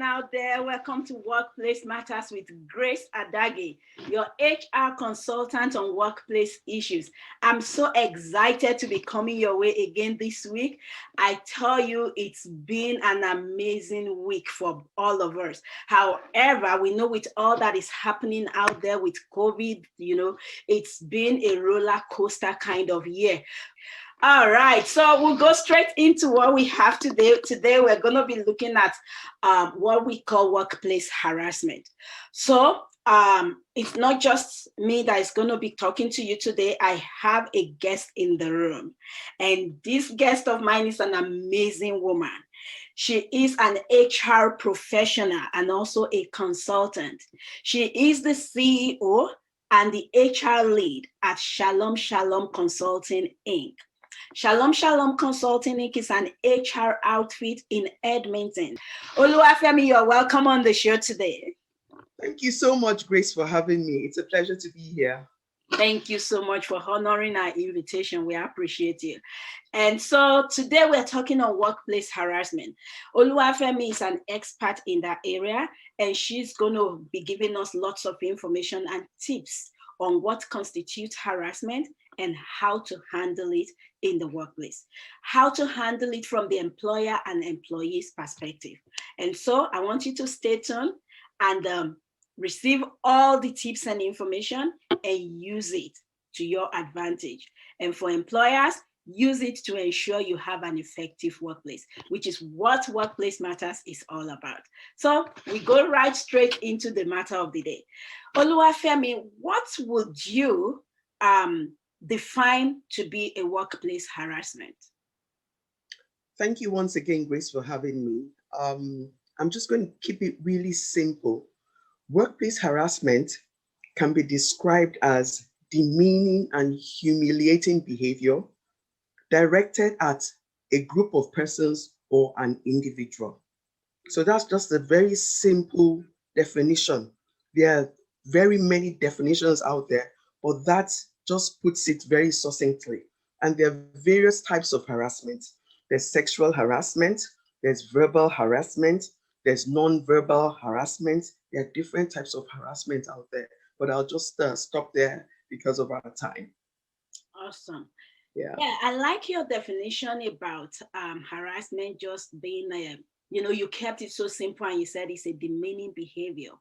out there. Welcome to Workplace Matters with Grace Adagi, your HR consultant on workplace issues. I'm so excited to be coming your way again this week. I tell you, it's been an amazing week for all of us. However, we know with all that is happening out there with COVID, it's been a roller coaster kind of year. All right, so we'll go straight into what we have today. Today, we're going to be looking at what we call workplace harassment. So it's not just me that is going to be talking to you today. I have a guest in the room, and this guest of mine is an amazing woman. She is an HR professional and also a consultant. She is the CEO and the HR lead at Shalom Consulting, Inc. Shalom Consulting Inc. is an HR outfit in Edmonton. Oluwafemi, you're welcome on the show today. Thank you so much, Grace, for having me. It's a pleasure to be here. Thank you so much for honoring our invitation. We appreciate you. And so today we're talking on workplace harassment. Oluwafemi is an expert in that area, and she's going to be giving us lots of information and tips on what constitutes harassment and how to handle it in the workplace, how to handle it from the employer and employee's perspective. And so I want you to stay tuned and receive all the tips and information and use it to your advantage. And for employers, use it to ensure you have an effective workplace, which is what Workplace Matters is all about. So we go right straight into the matter of the day. Oluwafemi, what would you define to be a workplace harassment? Thank you once again, Grace, for having me. I'm just going to keep it really simple. Workplace harassment can be described as demeaning and humiliating behavior directed at a group of persons or an individual. So that's just a very simple definition. There are very many definitions out there, but that just puts it very succinctly. And there are various types of harassment. There's sexual harassment, there's verbal harassment, there's non-verbal harassment. There are different types of harassment out there, but I'll just stop there because of our time. Awesome. Yeah, I like your definition about harassment just being you kept it so simple and you said it's a demeaning behavior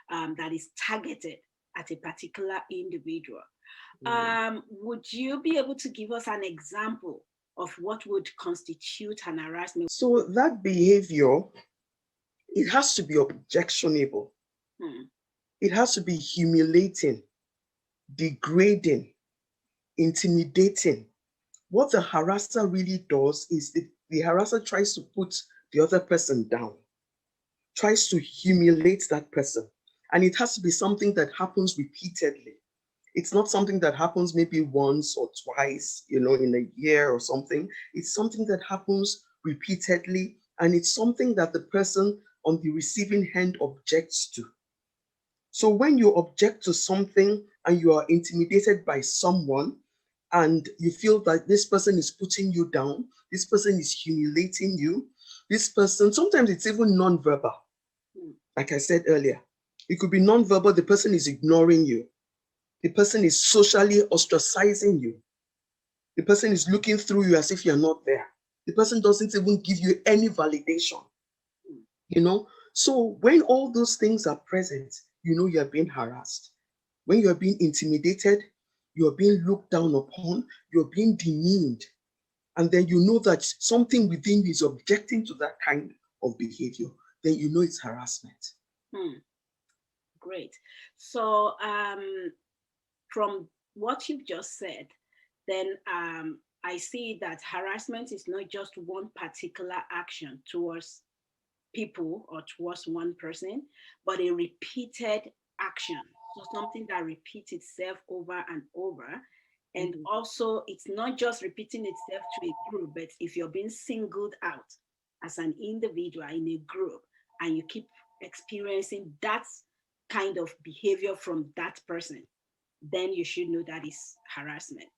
that is targeted at a particular individual. Would you be able to give us an example of what would constitute an harassment? So that behavior, it has to be objectionable. It has to be humiliating, degrading, intimidating. What the harasser really does is the harasser tries to put the other person down, tries to humiliate that person. And it has to be something that happens repeatedly. It's not something that happens maybe once or twice, in a year or something. It's something that happens repeatedly, and it's something that the person on the receiving end objects to. So when you object to something and you are intimidated by someone and you feel that this person is putting you down, this person is humiliating you, this person, sometimes it's even non-verbal. Like I said earlier, it could be non-verbal, the person is ignoring you. The person is socially ostracizing you. The person is looking through you as if you're not there. The person doesn't even give you any validation. So when all those things are present, you're being harassed. When you're being intimidated, you're being looked down upon, you're being demeaned. And then you know that something within you is objecting to that kind of behavior, then you know it's harassment. Great. So from what you've just said, then I see that harassment is not just one particular action towards people or towards one person, but a repeated action. So something that repeats itself over and over. And also, it's not just repeating itself to a group, but if you're being singled out as an individual in a group and you keep experiencing that kind of behavior from that person, then you should know that is harassment.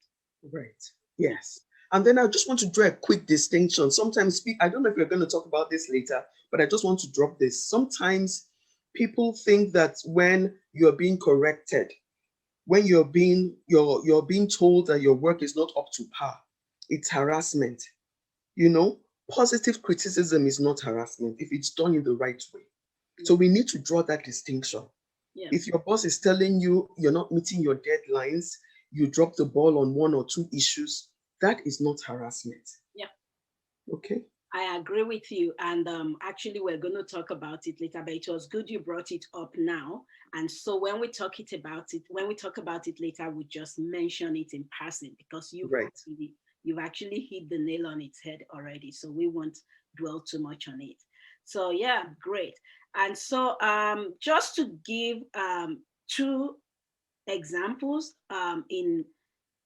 Right. Yes. And then I just want to draw a quick distinction. Sometimes, I don't know if we're going to talk about this later, but I just want to drop this. Sometimes people think that when you're being corrected, when you're being told that your work is not up to par, it's harassment. Positive criticism is not harassment if it's done in the right way. So we need to draw that distinction. Yeah. If your boss is telling you you're not meeting your deadlines, you drop the ball on one or two issues, that is not harassment. Yeah. Okay. I agree with you. And actually, we're going to talk about it later, but it was good you brought it up now. And so when we talk about it later, we just mention it in passing, because you've actually hit the nail on its head already. So we won't dwell too much on it. So yeah, great. And so just to give two examples in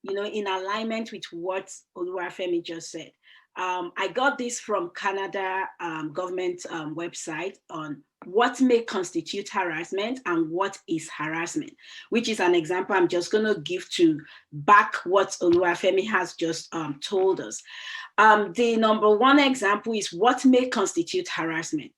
alignment with what Oluwafemi just said. I got this from Canada government website on what may constitute harassment and what is harassment, which is an example I'm just going to give to back what Oluwafemi has just told us. The number one example is what may constitute harassment.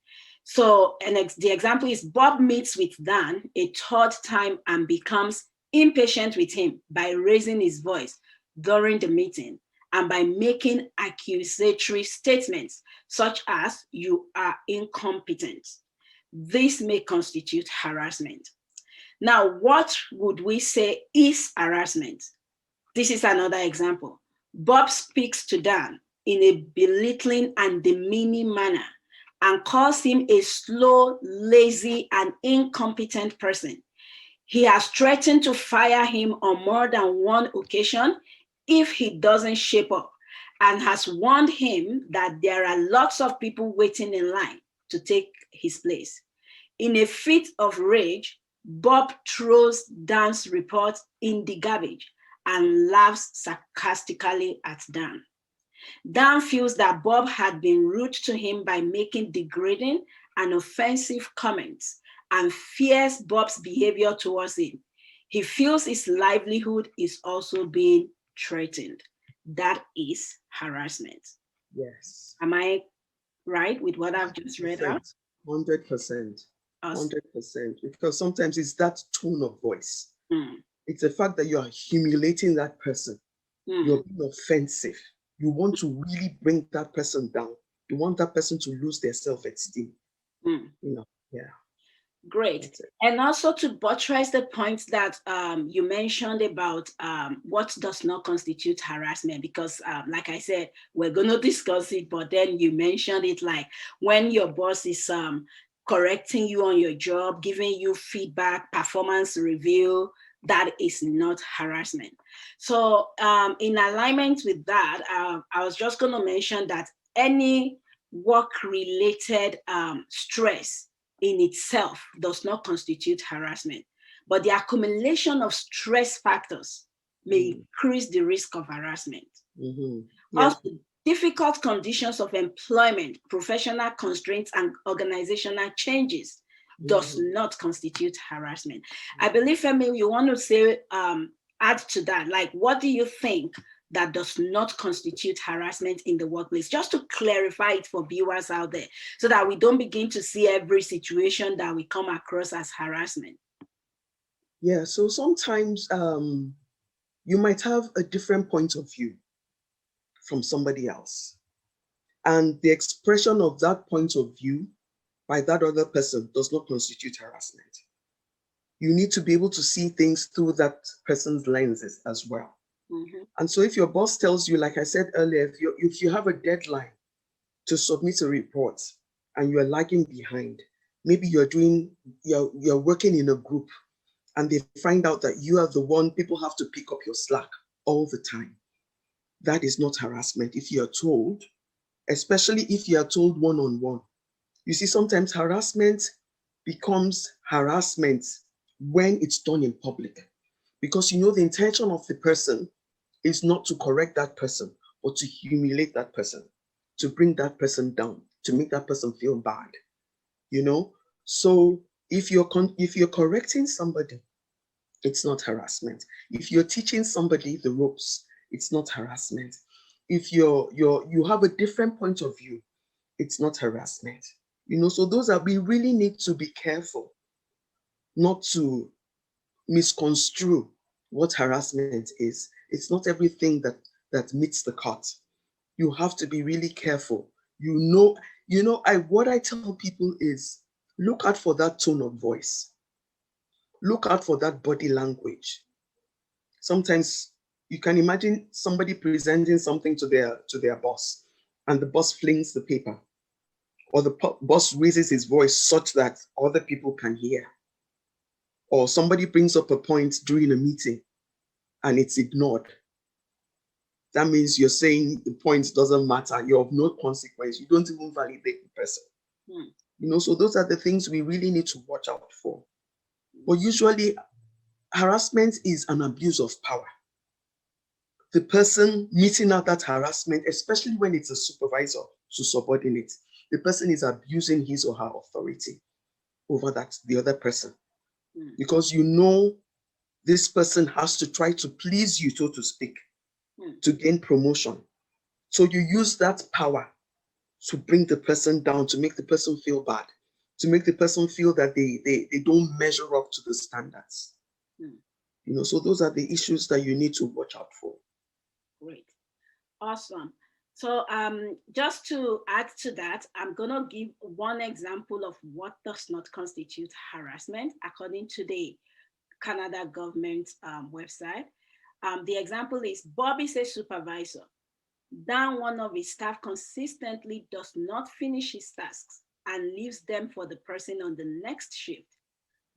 So the example is Bob meets with Dan a third time and becomes impatient with him by raising his voice during the meeting and by making accusatory statements such as "you are incompetent." This may constitute harassment. Now, what would we say is harassment? This is another example. Bob speaks to Dan in a belittling and demeaning manner and calls him a slow, lazy, and incompetent person. He has threatened to fire him on more than one occasion if he doesn't shape up, and has warned him that there are lots of people waiting in line to take his place. In a fit of rage, Bob throws Dan's report in the garbage and laughs sarcastically at Dan. Dan feels that Bob had been rude to him by making degrading and offensive comments and fears Bob's behavior towards him. He feels his livelihood is also being threatened. That is harassment. Yes. Am I right with what I've just read out? 100%. 100%. Because sometimes it's that tone of voice. It's the fact that you are humiliating that person. You're being offensive. You want to really bring that person down. You want that person to lose their self-esteem. Yeah. Great. And also to buttress the point that you mentioned about what does not constitute harassment, because like I said, we're going to discuss it, but then you mentioned it like when your boss is correcting you on your job, giving you feedback, performance review, that is not harassment. So in alignment with that, I was just going to mention that any work-related stress in itself does not constitute harassment, but the accumulation of stress factors may increase the risk of harassment. Yeah. Also, difficult conditions of employment, professional constraints, and organizational changes does not constitute harassment. I believe, Femi, you want to say, add to that, like, what do you think that does not constitute harassment in the workplace, just to clarify it for viewers out there, so that we don't begin to see every situation that we come across as harassment? Yeah, so sometimes you might have a different point of view from somebody else. And the expression of that point of view by that other person does not constitute harassment. You need to be able to see things through that person's lenses as well. And so if your boss tells you, like I said earlier, if you have a deadline to submit a report and you're lagging behind, maybe you're working in a group and they find out that you are the one people have to pick up your slack all the time. That is not harassment if you're told, especially if you are told one-on-one. You see, sometimes harassment becomes harassment when it's done in public, because the intention of the person is not to correct that person, but to humiliate that person, to bring that person down, to make that person feel bad. So if you're correcting somebody, it's not harassment. If you're teaching somebody the ropes, it's not harassment. if you have a different point of view, it's not harassment. So those are, we really need to be careful not to misconstrue what harassment is. It's not everything that meets the cut. You have to be really careful. What I tell people is, look out for that tone of voice. Look out for that body language. Sometimes you can imagine somebody presenting something to their boss, and the boss flings the paper, or the boss raises his voice such that other people can hear, or somebody brings up a point during a meeting and it's ignored. That means you're saying the point doesn't matter, you're of no consequence, you don't even validate the person. So those are the things we really need to watch out for. But usually harassment is an abuse of power. The person meting out that harassment, especially when it's a supervisor to subordinate, the person is abusing his or her authority over the other person. Because this person has to try to please you, so to speak, to gain promotion. So you use that power to bring the person down, to make the person feel bad, to make the person feel that they don't measure up to the standards. So those are the issues that you need to watch out for. Great. Awesome. So just to add to that, I'm going to give one example of what does not constitute harassment according to the Canada government website. The example is, Bob is a supervisor. Then one of his staff consistently does not finish his tasks and leaves them for the person on the next shift.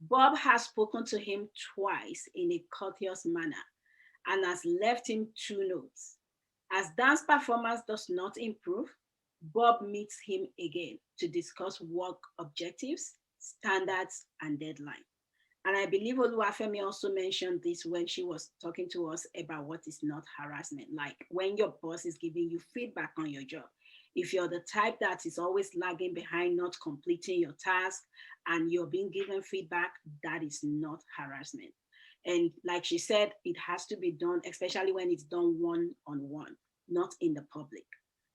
Bob has spoken to him twice in a courteous manner and has left him 2 notes. As Dan's performance does not improve, Bob meets him again to discuss work objectives, standards, and deadline. And I believe Oluwafemi also mentioned this when she was talking to us about what is not harassment. Like when your boss is giving you feedback on your job. If you're the type that is always lagging behind, not completing your task, and you're being given feedback, that is not harassment. And like she said, it has to be done, especially when it's done one-on-one, not in the public.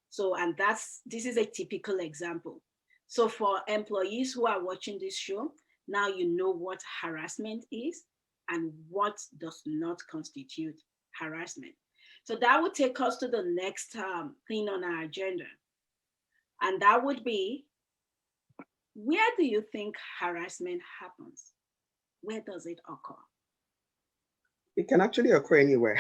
So, and this is a typical example. So for employees who are watching this show, now you know what harassment is and what does not constitute harassment. So that would take us to the next thing on our agenda. And that would be, where do you think harassment happens? Where does it occur? It can actually occur anywhere.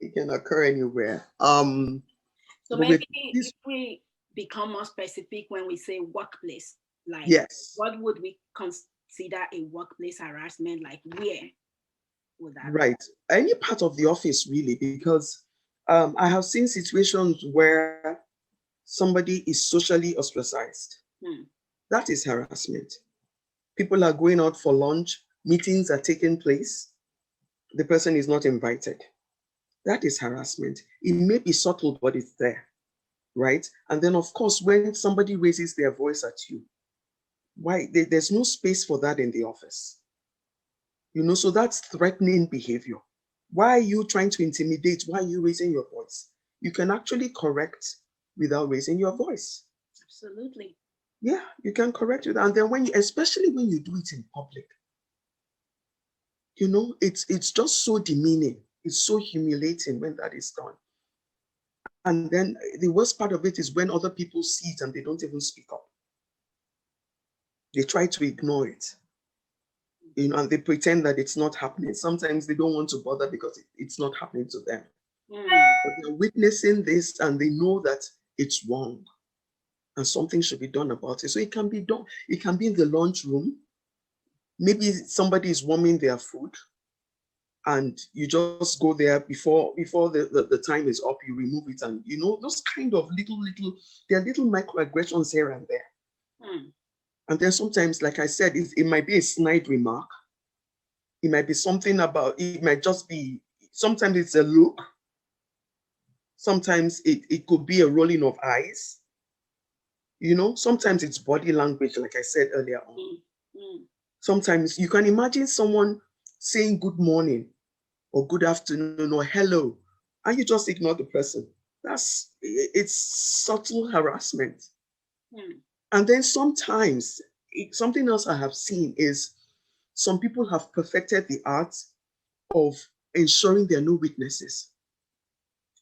It can occur anywhere. So maybe if we become more specific when we say workplace, like yes, what would we consider a workplace harassment? Like where would that right be? Any part of the office, really, because I have seen situations where somebody is socially ostracized. That is harassment. People are going out for lunch, meetings are taking place, the person is not invited. That is harassment. It may be subtle, but it's there, right? And then, of course, when somebody raises their voice at you, why? There's no space for that in the office. So that's threatening behavior. Why are you trying to intimidate? Why are you raising your voice? You can actually correct without raising your voice. Absolutely. Yeah, you can correct it. And then especially when you do it in public, it's just so demeaning. It's so humiliating when that is done. And then the worst part of it is when other people see it and they don't even speak up. They try to ignore it, and they pretend that it's not happening. Sometimes they don't want to bother because it's not happening to them. But they're witnessing this and they know that it's wrong and something should be done about it. So it can be done. It can be in the lunchroom. Maybe somebody is warming their food and you just go there before the time is up, you remove it, and those kind of there are little microaggressions here and there. And then sometimes, like I said, it might be a snide remark. It might be something about, it might just be, sometimes it's a look. Sometimes it could be a rolling of eyes. Sometimes it's body language, like I said earlier on. Sometimes you can imagine someone saying good morning or good afternoon or hello, and you just ignore the person. it's subtle harassment. Hmm. And then sometimes something else I have seen is some people have perfected the art of ensuring there are no witnesses.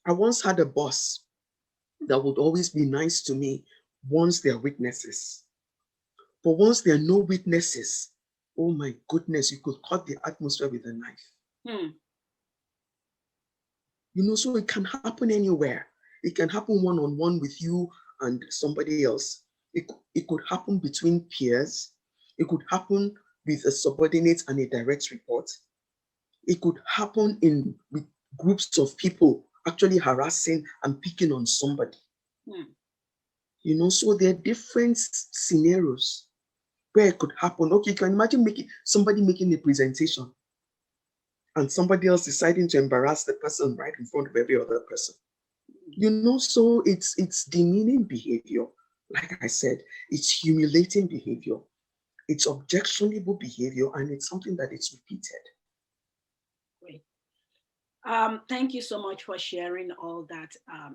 I once had a boss that would always be nice to me once there are witnesses. But once there are no witnesses, oh my goodness, you could cut the atmosphere with a knife. Hmm. So it can happen anywhere. It can happen one on one with you and somebody else. It could happen between peers. It could happen with a subordinate and a direct report. It could happen with groups of people actually harassing and picking on somebody. Hmm. So there are different scenarios where it could happen. Okay, you can imagine somebody making a presentation and somebody else deciding to embarrass the person right in front of every other person. So it's demeaning behavior. Like I said, it's humiliating behavior. It's objectionable behavior, and it's something that is repeated. Great. Thank you so much for sharing all that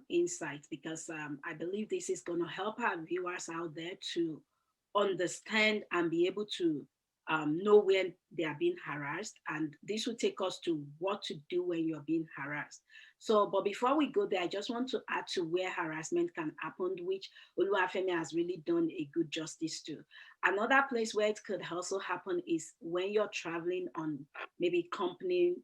insight, because I believe this is going to help our viewers out there to understand and be able to know when they are being harassed. And this will take us to what to do when you're being harassed. So, but before we go there, I just want to add to where harassment can happen, which Oluwafemi has really done a good justice to. Another place where it could also happen is when you're traveling on maybe company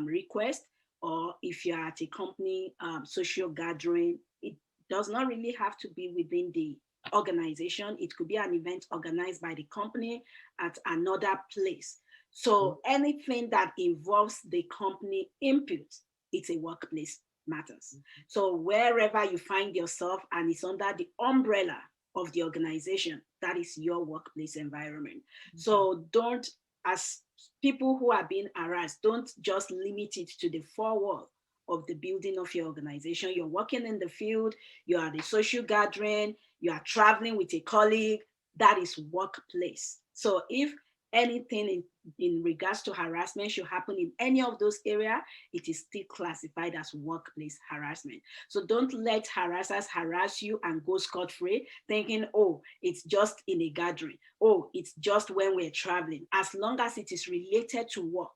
request, or if you're at a company social gathering. It does not really have to be within the organization. It could be an event organized by the company at another place. So anything that involves the company input, it's a workplace matters. So wherever you find yourself and it's under the umbrella of the organization, that is your workplace environment. So don't, as people who are being harassed, don't just limit it to the four walls of the building of your organization. You're working in the field, you are at a social gathering, you are traveling with a colleague, that is workplace. So if anything in regards to harassment should happen in any of those areas, it is still classified as workplace harassment. So don't let harassers harass you and go scot-free, thinking, oh, it's just in a gathering. Oh, it's just when we're traveling. As long as it is related to work,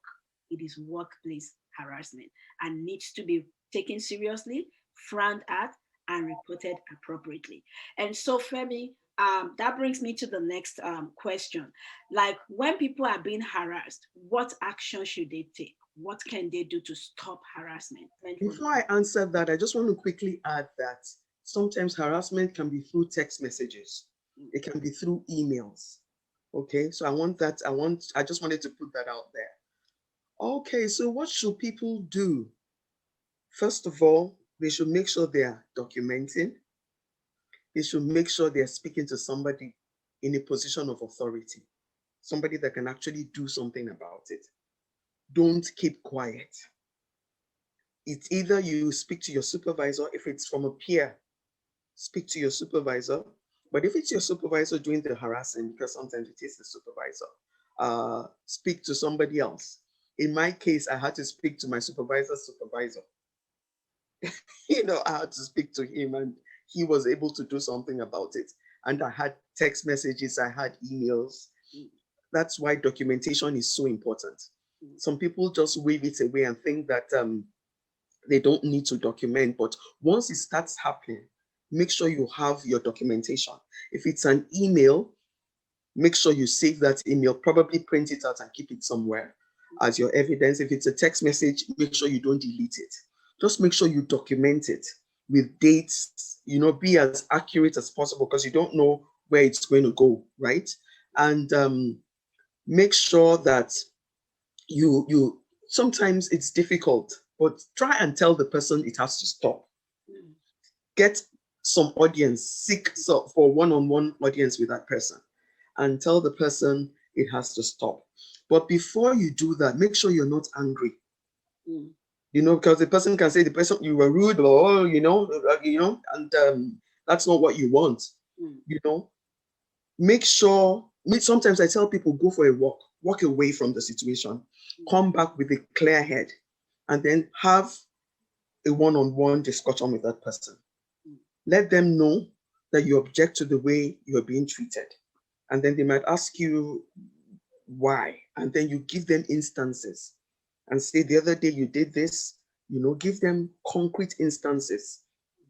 it is workplace harassment and needs to be taken seriously, frowned at, and reported appropriately. And so, Femi, that brings me to the next question. Like, when people are being harassed, what action should they take? What can they do to stop harassment? Before I answer that, I just want to quickly add that sometimes harassment can be through text messages. It can be through emails. Okay, so I just wanted to put that out there. Okay, so what should people do? First of all, they should make sure they are documenting. They should make sure they're speaking to somebody in a position of authority, somebody that can actually do something about it. Don't keep quiet. It's either you speak to your supervisor, if it's from a peer, speak to your supervisor. But if it's your supervisor doing the harassing, because sometimes it is the supervisor, speak to somebody else. In my case, I had to speak to my supervisor's supervisor. I had to speak to him, and he was able to do something about it. And I had text messages, I had emails. That's why documentation is so important. Some people just wave it away and think that they don't need to document. But once it starts happening, make sure you have your documentation. If it's an email, make sure you save that email, probably print it out and keep it somewhere as your evidence. If it's a text message, make sure you don't delete it. Just make sure you document it with dates, be as accurate as possible, because you don't know where it's going to go, right? And make sure that you sometimes it's difficult, but try and tell the person it has to stop. Get some audience, seek for one-on-one audience with that person, and tell the person it has to stop. But before you do that, make sure you're not angry. Because the person can say the person you were rude, or and that's not what you want. Make sure. Sometimes I tell people, go for a walk away from the situation, come back with a clear head, and then have a one-on-one discussion with that person. Let them know that you object to the way you're being treated. And then they might ask you why. And then you give them instances and say, the other day you did this, give them concrete instances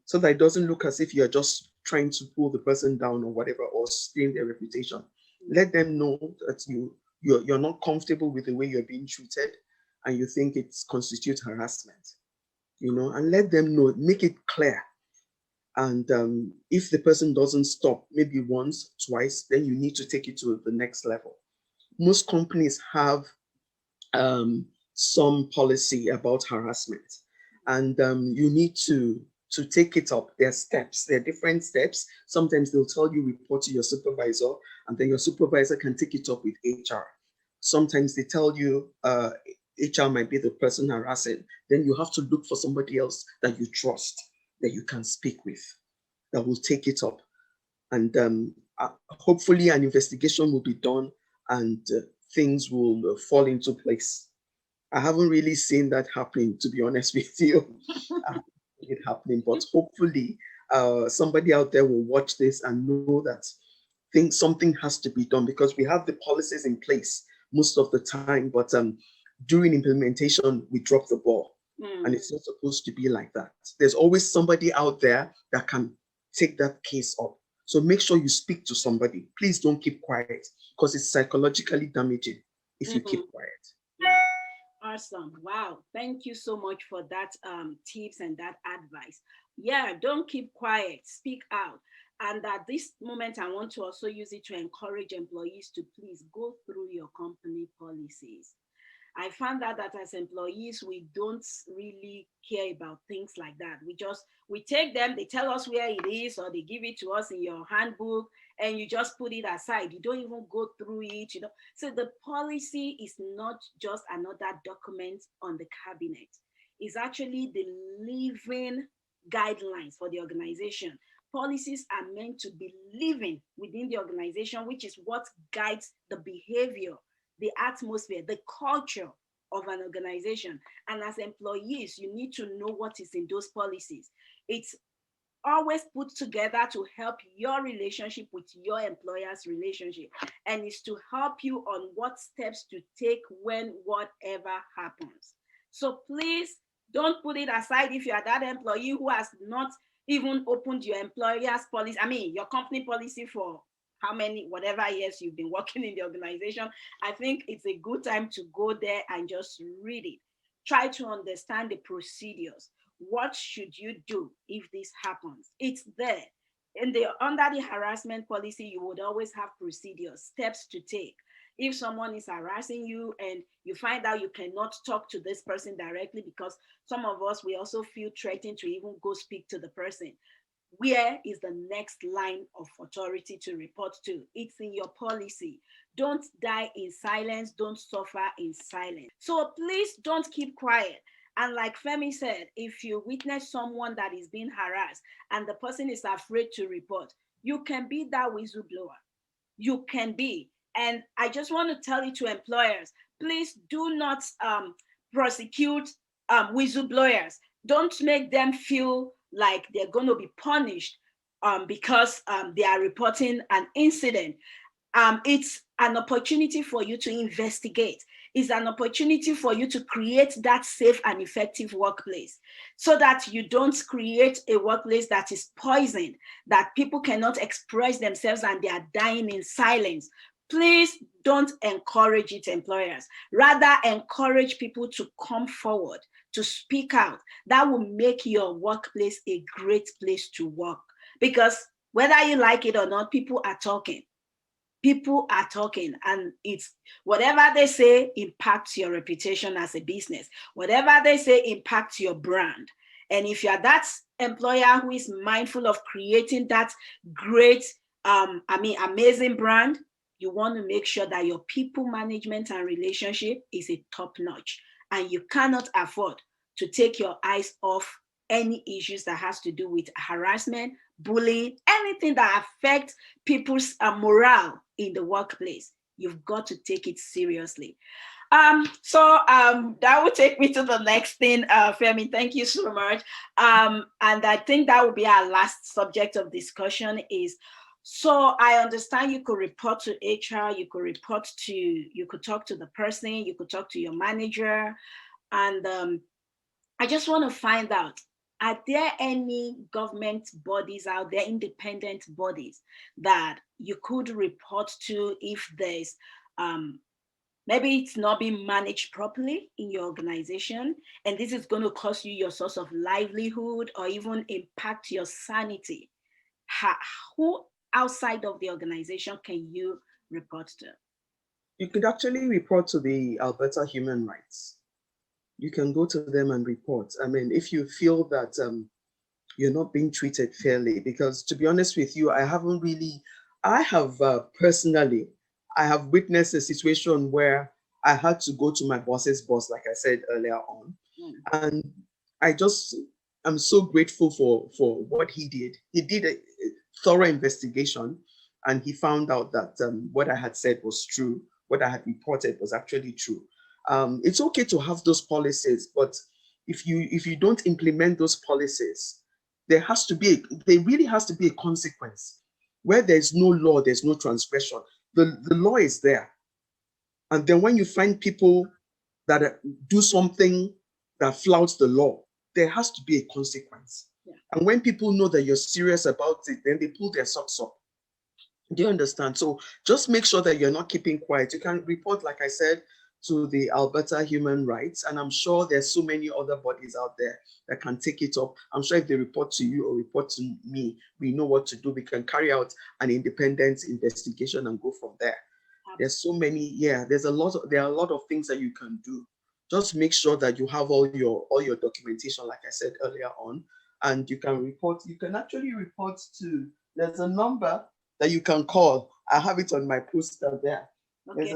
so that it doesn't look as if you're just trying to pull the person down or whatever, or stain their reputation. Let them know that you're not comfortable with the way you're being treated and you think it constitutes harassment, and let them know, make it clear. And if the person doesn't stop, maybe once, twice, then you need to take it to the next level. Most companies have some policy about harassment, and you need to take it up. There are steps, there are different steps. Sometimes they'll tell you report to your supervisor, and then your supervisor can take it up with HR. Sometimes they tell you HR might be the person harassing, then you have to look for somebody else that you trust, that you can speak with, that will take it up. And hopefully an investigation will be done and things will fall into place. I haven't really seen that happening, to be honest with you. It happening, but hopefully somebody out there will watch this and know that something has to be done, because we have the policies in place most of the time, but during implementation, we drop the ball. And it's not supposed to be like that. There's always somebody out there that can take that case up. So make sure you speak to somebody. Please don't keep quiet, because it's psychologically damaging if you keep quiet. Awesome. Wow. Thank you so much for that tips and that advice. Yeah, don't keep quiet. Speak out. And at this moment, I want to also use it to encourage employees to please go through your company policies. I found out that as employees, we don't really care about things like that. We take them, they tell us where it is, or they give it to us in your handbook, and you just put it aside. You don't even go through it, So the policy is not just another document on the cabinet. It's actually the living guidelines for the organization. Policies are meant to be living within the organization, which is what guides the behavior, the atmosphere, the culture of an organization. And as employees, you need to know what is in those policies. It's always put together to help your relationship with your employer's relationship. And it's to help you on what steps to take when whatever happens. So please don't put it aside if you are that employee who has not even opened your employer's policy, your company policy for whatever years you've been working in the organization. I think it's a good time to go there and just read it. Try to understand the procedures. What should you do if this happens? It's there. Under the harassment policy, you would always have procedures, steps to take. If someone is harassing you and you find out you cannot talk to this person directly, because some of us, we also feel threatened to even go speak to the person. Where is the next line of authority to report to? It's in your policy. Don't die in silence. Don't suffer in silence. So please don't keep quiet. And like Femi said, if you witness someone that is being harassed and the person is afraid to report, you can be that whistleblower. You can be. And I just want to tell you to employers, please do not prosecute whistleblowers. Don't make them feel like they're going to be punished because they are reporting an incident. It's an opportunity for you to investigate. It's an opportunity for you to create that safe and effective workplace, so that you don't create a workplace that is poisoned, that people cannot express themselves and they are dying in silence. Please don't encourage it, employers. Rather, encourage people to come forward, to speak out. That will make your workplace a great place to work. Because whether you like it or not, people are talking. People are talking, and it's whatever they say impacts your reputation as a business. Whatever they say impacts your brand. And if you're that employer who is mindful of creating that great, amazing brand, you want to make sure that your people management and relationship is a top notch, and you cannot afford to take your eyes off any issues that has to do with harassment, bullying, anything that affects people's morale in the workplace. You've got to take it seriously. That would take me to the next thing, Femi. Thank you so much. And I think that will be our last subject of discussion is, so I understand you could report to HR, you could talk to the person, you could talk to your manager. And I just want to find out, are there any government bodies out there, independent bodies that you could report to if there's maybe it's not being managed properly in your organization, and this is going to cost you your source of livelihood or even impact your sanity? Who outside of the organization can you report to? You could actually report to the Alberta Human Rights. You can go to them and report. I mean, if you feel that you're not being treated fairly, because to be honest with you, I have personally, I have witnessed a situation where I had to go to my boss's boss, like I said earlier on. And I'm so grateful for what he did. He did a thorough investigation, and he found out that what I had said was true. What I had reported was actually true. It's okay to have those policies, but if you don't implement those policies, there really has to be a consequence. Where there's no law, there's no transgression. The law is there. And then when you find people that do something that flouts the law, there has to be a consequence. Yeah. And when people know that you're serious about it, then they pull their socks up. Do you understand? So just make sure that you're not keeping quiet. You can report, like I said, to the Alberta Human Rights, and I'm sure there's so many other bodies out there that can take it up. I'm sure if they report to you or report to me, we know what to do. We can carry out an independent investigation and go from there. There's so many, there are a lot of things that you can do. Just make sure that you have all your documentation, like I said earlier on, and you can report. You can actually report to, there's a number that you can call. I have it on my poster there. Okay.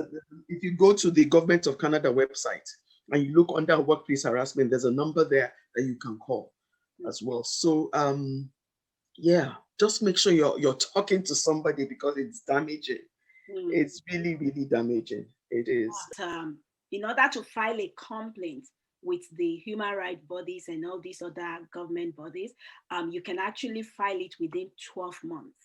If you go to the Government of Canada website and you look under workplace harassment, there's a number there that you can call as well. So just make sure you're talking to somebody, because it's damaging. It's really, really damaging. It is. In order to file a complaint with the human rights bodies and all these other government bodies, you can actually file it within 12 months.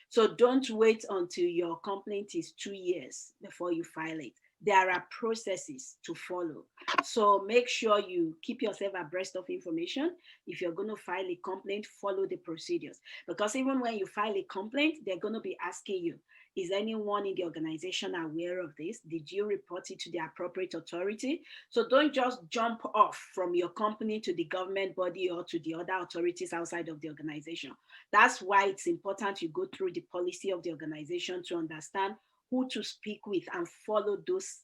So don't wait until your complaint is 2 years before you file it. There are processes to follow. So make sure you keep yourself abreast of information. If you're going to file a complaint, follow the procedures. Because even when you file a complaint, they're going to be asking you, is anyone in the organization aware of this? Did you report it to the appropriate authority? So don't just jump off from your company to the government body or to the other authorities outside of the organization. That's why it's important you go through the policy of the organization to understand who to speak with and follow those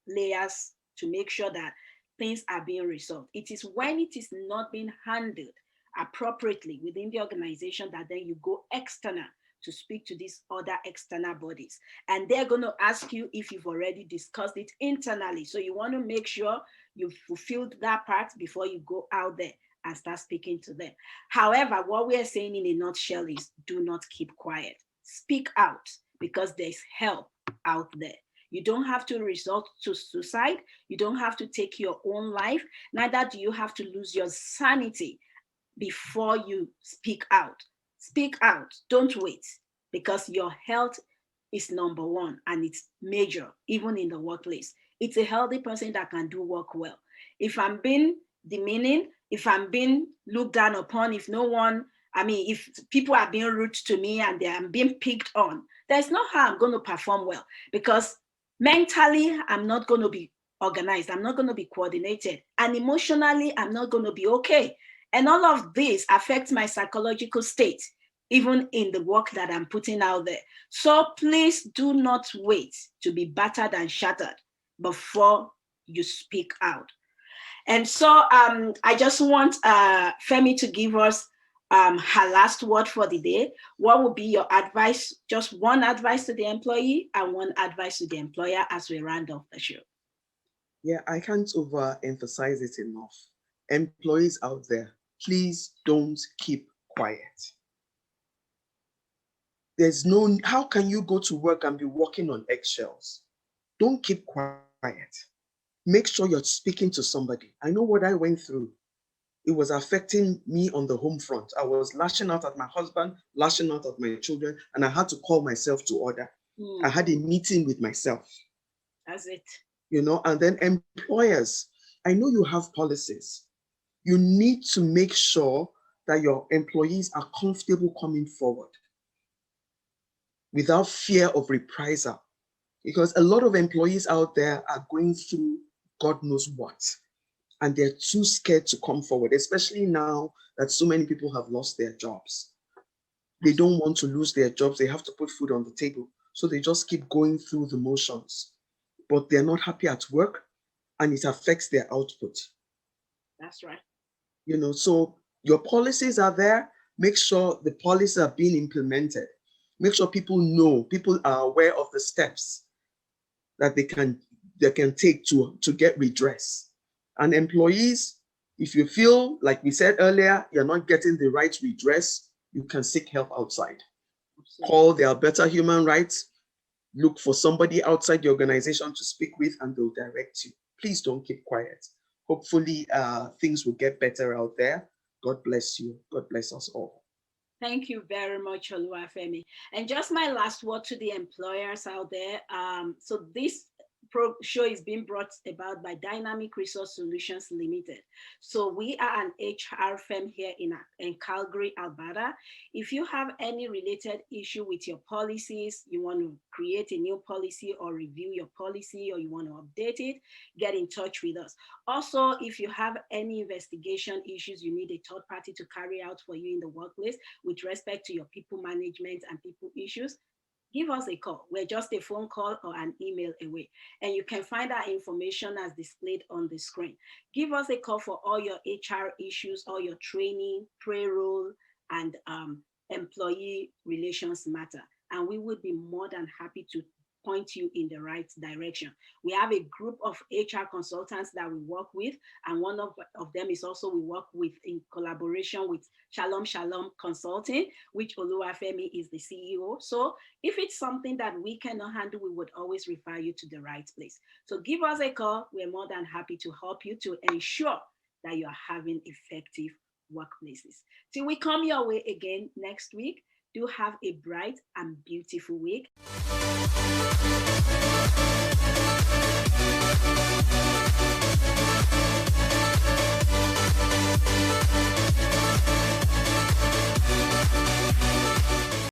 layers to make sure that things are being resolved. It is when it is not being handled appropriately within the organization that then you go external to speak to these other external bodies. And they're going to ask you if you've already discussed it internally. So you want to make sure you've fulfilled that part before you go out there and start speaking to them. However, what we are saying in a nutshell is do not keep quiet. Speak out, because there's help out there. You don't have to resort to suicide. You don't have to take your own life. Neither do you have to lose your sanity before you speak out. Speak out, don't wait, because your health is number one and it's major, even in the workplace. It's a healthy person that can do work well. If I'm being demeaning, if I'm being looked down upon, if people are being rude to me and I'm being picked on, there's no how I'm going to perform well, because mentally, I'm not going to be organized. I'm not going to be coordinated. And emotionally, I'm not going to be okay. And all of this affects my psychological state, even in the work that I'm putting out there. So please do not wait to be battered and shattered before you speak out. And so I just want Femi to give us her last word for the day. What would be your advice? Just one advice to the employee and one advice to the employer as we round off the show. Yeah, I can't overemphasize it enough. Employees out there, please don't keep quiet. How can you go to work and be walking on eggshells? Don't keep quiet. Make sure you're speaking to somebody. I know what I went through. It was affecting me on the home front. I was lashing out at my husband, lashing out at my children, and I had to call myself to order. I had a meeting with myself. That's it. And then employers, I know you have policies. You need to make sure that your employees are comfortable coming forward without fear of reprisal. Because a lot of employees out there are going through God knows what, and they're too scared to come forward, especially now that so many people have lost their jobs. They don't want to lose their jobs. They have to put food on the table. So they just keep going through the motions, but they're not happy at work, and it affects their output. That's right. So your policies are there. Make sure the policies are being implemented. Make sure people are aware of the steps that they can take to get redress. And employees, if you feel, like we said earlier, you're not getting the right redress, you can seek help outside. Absolutely. Call their Better Human Rights. Look for somebody outside the organization to speak with, and they'll direct you. Please don't keep quiet. Hopefully, things will get better out there. God bless you. God bless us all. Thank you very much, Oluwafemi. And just my last word to the employers out there. So this show is being brought about by Dynamic Resource Solutions Limited. So we are an HR firm here in Calgary, Alberta. If you have any related issue with your policies, you want to create a new policy or review your policy, or you want to update it, get in touch with us. Also, if you have any investigation issues you need a third party to carry out for you in the workplace with respect to your people management and people issues, give us a call. We're just a phone call or an email away. And you can find our information as displayed on the screen. Give us a call for all your HR issues, all your training, payroll, and employee relations matter. And we would be more than happy to point you in the right direction. We have a group of HR consultants that we work with, and one of them is also we work with in collaboration with Shalom Consulting, which Oluwafemi is the CEO. So if it's something that we cannot handle, we would always refer you to the right place. So give us a call. We're more than happy to help you to ensure that you're having effective workplaces. Till we come your way again next week, do have a bright and beautiful week.